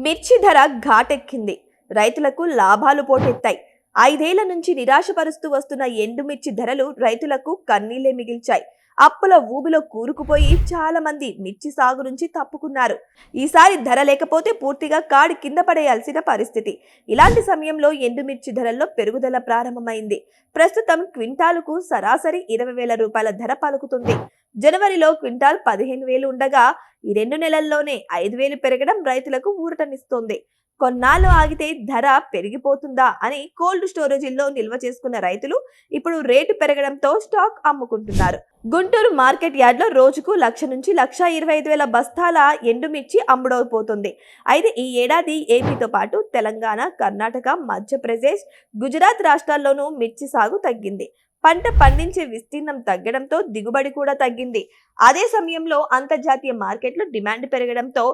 మిర్చి ధర ఘాటెక్కింది. రైతులకు లాభాలు పోటెత్తాయి. 5 ఏళ్ల నుంచి నిరాశపరుస్తూ వస్తున్న ఎండుమిర్చి ధరలు రైతులకు కన్నీళ్లే మిగిల్చాయి. అప్పుల ఊబిలో కూరుకుపోయి చాలా మంది మిర్చి సాగు నుంచి తప్పుకున్నారు. ఈసారి ధర లేకపోతే పూర్తిగా కాడి కింద పడేయాల్సిన పరిస్థితి. ఇలాంటి సమయంలో ఎండుమిర్చి ధరల్లో పెరుగుదల ప్రారంభమైంది. ప్రస్తుతం క్వింటాలుకు సరాసరి 20,000 రూపాయల ధర పలుకుతుంది. జనవరిలో క్వింటాల్ 15,000 ఉండగా ఈ 2 నెలల్లోనే 5,000 పెరగడం రైతులకు ఊరటనిస్తోంది. కొన్నాళ్ళు ఆగితే ధర పెరిగిపోతుందా అని కోల్డ్ స్టోరేజీల్లో నిల్వ చేసుకున్న రైతులు ఇప్పుడు రేటు పెరగడంతో స్టాక్ అమ్ముకుంటున్నారు. గుంటూరు మార్కెట్ యార్డ్లో రోజుకు 1,00,000 నుంచి 1,25,000 బస్తాల ఎండుమిర్చి అమ్ముడైపోతుంది. అయితే ఈ ఏడాది ఏపీతో పాటు తెలంగాణ, కర్ణాటక, మధ్యప్రదేశ్, గుజరాత్ రాష్ట్రాల్లోనూ మిర్చి సాగు తగ్గింది. పంట పండించే విస్తీర్ణం తగ్గడంతో దిగుబడి కూడా తగ్గింది. అదే సమయంలో అంతర్జాతీయ మార్కెట్లో డిమాండ్ పెరగడంతో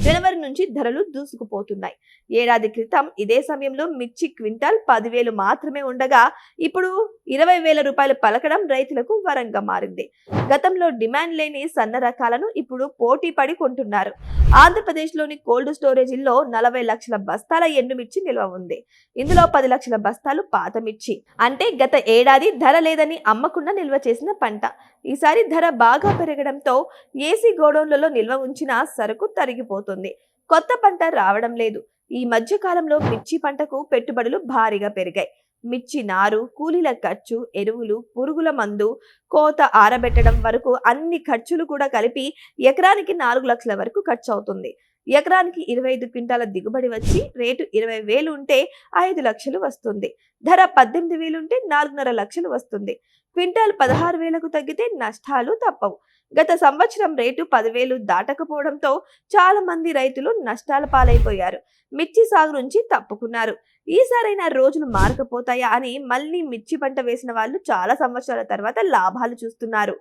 జనవరి నుంచి ధరలు దూసుకుపోతున్నాయి. ఏడాది క్రితం ఇదే సమయంలో మిర్చి క్వింటాల్ 10,000 మాత్రమే ఉండగా ఇప్పుడు 20,000 రూపాయలు పలకడం రైతులకు వరంగా మారింది. గతంలో డిమాండ్ లేని సన్న రకాలను ఇప్పుడు పోటీ పడి కొంటున్నారు. ఆంధ్రప్రదేశ్లోని కోల్డ్ స్టోరేజీల్లో 40 లక్షల బస్తాల ఎండుమిర్చి నిల్వ ఉంది. ఇందులో 10 లక్షల బస్తాలు పాత మిర్చి, అంటే గత ఏడాది ధర లేదని అమ్మకుండా నిల్వ చేసిన పంట. ఈసారి ధర బాగా పెరగడంతో ఏసీ గోడౌన్లలో నిల్వ ఉంచిన సరుకు తరిగిపోతుంది. కొత్త పంట రావడం లేదు. ఈ మధ్య కాలంలో మిర్చి పంటకు పెట్టుబడులు భారీగా పెరిగాయి. మిర్చి నారు, కూలీల ఖర్చు, ఎరువులు, పురుగుల మందు, కోత, ఆరబెట్టడం వరకు అన్ని ఖర్చులు కూడా కలిపి ఎకరానికి 4 లక్షల వరకు ఖర్చు అవుతుంది. ఎకరానికి 25 క్వింటాల దిగుబడి వచ్చి రేటు 20,000 ఉంటే 5 లక్షలు వస్తుంది. ధర 18,000 ఉంటే 4.5 లక్షలు వస్తుంది. క్వింటాల్ 16,000కు తగ్గితే నష్టాలు తప్పవు. గత సంవత్సరం రేటు 10,000 దాటకపోవడంతో చాలా మంది రైతులు నష్టాల పాలైపోయారు. మిర్చి సాగు నుంచి తప్పుకున్నారు. ఈసారైనా రోజులు మారకపోతాయా అని మళ్ళీ మిర్చి పంట వేసిన వాళ్ళు చాలా సంవత్సరాల తర్వాత లాభాలు చూస్తున్నారు.